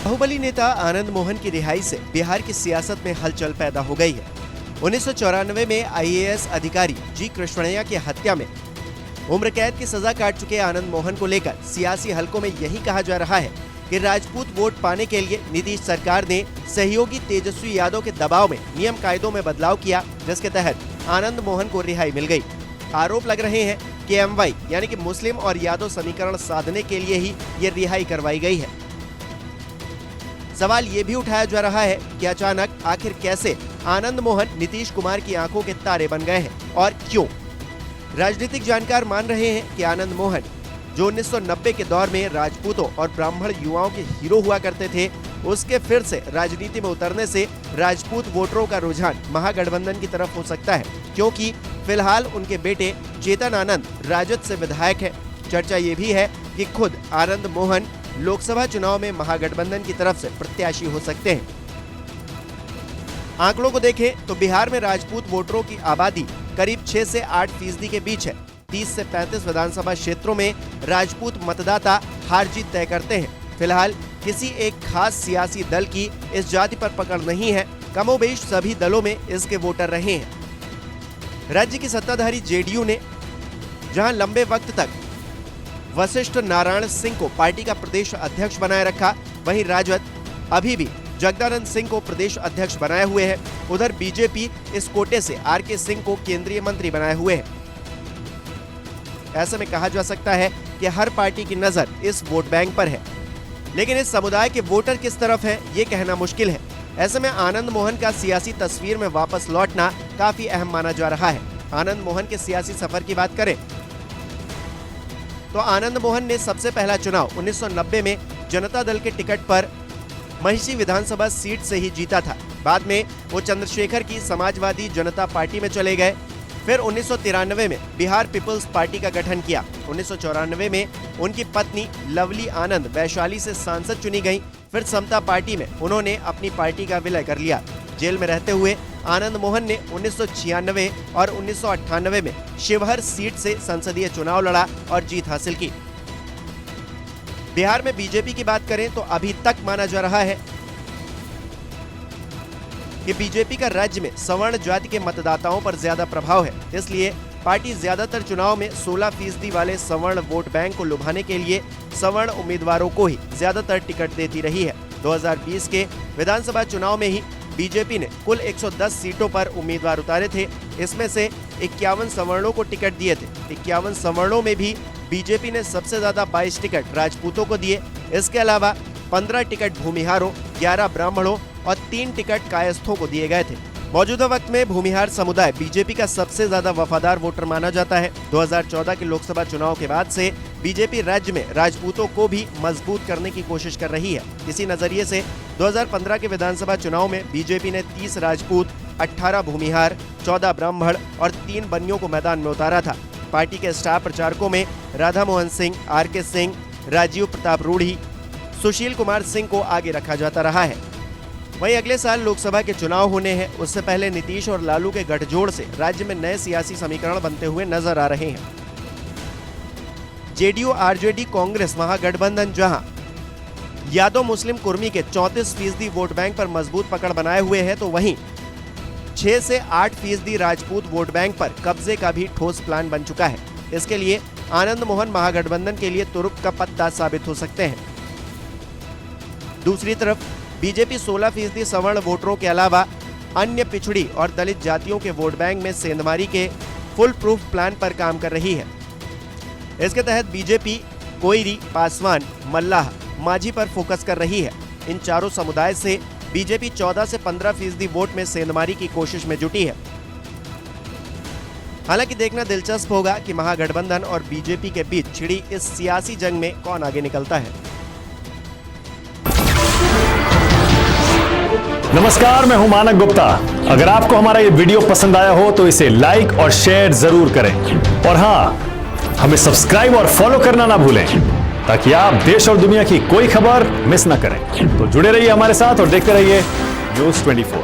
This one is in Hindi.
बाहुबली नेता आनंद मोहन की रिहाई से बिहार की सियासत में हलचल पैदा हो गई है। 1994 में आईएएस अधिकारी जी कृष्णैया की हत्या में उम्र कैद की सजा काट चुके आनंद मोहन को लेकर सियासी हलकों में यही कहा जा रहा है कि राजपूत वोट पाने के लिए नीतीश सरकार ने सहयोगी तेजस्वी यादव के दबाव में नियम कायदों में बदलाव किया, जिसके तहत आनंद मोहन को रिहाई मिल गई। आरोप लग रहे हैं कि एमवाई यानी कि मुस्लिम और यादव समीकरण साधने के लिए ही ये रिहाई करवाई गई है। सवाल ये भी उठाया जा रहा है कि अचानक आखिर कैसे आनंद मोहन नीतीश कुमार की आंखों के तारे बन गए हैं और क्यों। राजनीतिक जानकार मान रहे हैं कि आनंद मोहन जो 1990 के दौर में राजपूतों और ब्राह्मण युवाओं के हीरो हुआ करते थे, उसके फिर से राजनीति में उतरने से राजपूत वोटरों का रुझान महागठबंधन की तरफ हो सकता है, क्योंकि फिलहाल उनके बेटे चेतन आनंद राजद से विधायक है। चर्चा ये भी है कि खुद आनंद मोहन लोकसभा चुनाव में महागठबंधन की तरफ से प्रत्याशी हो सकते हैं। आंकड़ों को देखें तो बिहार में राजपूत वोटरों की आबादी करीब 6 से 8% के बीच है। 30 से 35 विधानसभा क्षेत्रों में राजपूत मतदाता हार जीत तय करते हैं। फिलहाल किसी एक खास सियासी दल की इस जाति पर पकड़ नहीं है, कमोबेश सभी दलों में इसके वोटर रहे हैं। राज्य की सत्ताधारी जेडीयू ने जहां लंबे वक्त तक वशिष्ठ नारायण सिंह को पार्टी का प्रदेश अध्यक्ष बनाए रखा, वहीं राजद अभी भी जगदानंद सिंह को प्रदेश अध्यक्ष बनाए हुए है। उधर बीजेपी इस कोटे से आरके सिंह को केंद्रीय मंत्री बनाए हुए है। ऐसे में कहा जा सकता है कि हर पार्टी की नजर इस वोट बैंक पर है, लेकिन इस समुदाय के वोटर किस तरफ है ये कहना मुश्किल है। ऐसे में आनंद मोहन का सियासी तस्वीर में वापस लौटना काफी अहम माना जा रहा है। आनंद मोहन के सियासी सफर की बात करें तो आनंद मोहन ने सबसे पहला चुनाव 1990 में जनता दल के टिकट पर महिषी विधानसभा सीट से ही जीता था। बाद में वो चंद्रशेखर की समाजवादी जनता पार्टी में चले गए। फिर 1993 में बिहार पीपल्स पार्टी का गठन किया। 1994 में उनकी पत्नी लवली आनंद वैशाली से सांसद चुनी गई। फिर समता पार्टी में उन्होंने अपनी पार्टी का विलय कर लिया। जेल में रहते हुए आनंद मोहन ने 1996 और 1998 में शिवहर सीट से संसदीय चुनाव लड़ा और जीत हासिल की। बिहार में बीजेपी की बात करें तो अभी तक माना जा रहा है कि बीजेपी का राज्य में सवर्ण जाति के मतदाताओं पर ज्यादा प्रभाव है, इसलिए पार्टी ज्यादातर चुनाव में 16% वाले सवर्ण वोट बैंक को लुभाने के लिए सवर्ण उम्मीदवारों को ही ज्यादातर टिकट देती रही है। 2020 के विधानसभा चुनाव में ही बीजेपी ने कुल 110 सीटों पर उम्मीदवार उतारे थे। इसमें से 51 सवर्णों को टिकट दिए थे। 51 सवर्णों में भी बीजेपी ने सबसे ज्यादा 22 टिकट राजपूतों को दिए। इसके अलावा 15 टिकट भूमिहारों, 11 ब्राह्मणों और 3 टिकट कायस्थों को दिए गए थे। मौजूदा वक्त में भूमिहार समुदाय बीजेपी का सबसे ज्यादा वफादार वोटर माना जाता है। 2014 के लोकसभा चुनाव के बाद से बीजेपी राज्य में राजपूतों को भी मजबूत करने की कोशिश कर रही है। इसी नजरिए से 2015 के विधानसभा चुनाव में बीजेपी ने 30 राजपूत, 18 भूमिहार, 14 ब्राह्मण और 3 बनियों को मैदान में उतारा था। पार्टी के स्टार प्रचारकों में राधा मोहन सिंह, आरके सिंह, राजीव प्रताप रूढ़ी, सुशील कुमार सिंह को आगे रखा जाता रहा है। वहीं अगले साल लोकसभा के चुनाव होने हैं, उससे पहले नीतीश और लालू के गठजोड़ से राज्य में नए सियासी समीकरण बनते हुए नजर आ रहे हैं। जेडीयू आरजेडी कांग्रेस महागठबंधन जहां यादव मुस्लिम कुर्मी के 34% वोट बैंक पर मजबूत पकड़ बनाए हुए है, तो वहीं 6 से 8% राजपूत वोट बैंक पर कब्जे का भी ठोस प्लान बन चुका है। इसके लिए आनंद मोहन महागठबंधन के लिए तुरुप का पत्ता साबित हो सकते हैं। दूसरी तरफ बीजेपी 16% सवर्ण वोटरों के अलावा अन्य पिछड़ी और दलित जातियों के वोट बैंक में सेंधमारी के फुल प्रूफ प्लान पर काम कर रही है। इसके तहत बीजेपी कोइरी, पासवान, मल्लाह, माझी पर फोकस कर रही है। इन चारों समुदाय से बीजेपी 14 से 15% वोट में सेंधमारी की कोशिश में जुटी है। हालांकि देखना दिलचस्प होगा कि महागठबंधन और बीजेपी के बीच छिड़ी इस सियासी जंग में कौन आगे निकलता है। नमस्कार, मैं हूं मानक गुप्ता। अगर आपको हमारा ये वीडियो पसंद आया हो तो इसे लाइक और शेयर जरूर करें, और हाँ, हमें सब्सक्राइब और फॉलो करना ना भूलें ताकि आप देश और दुनिया की कोई खबर मिस ना करें। तो जुड़े रहिए हमारे साथ और देखते रहिए न्यूज़ 24।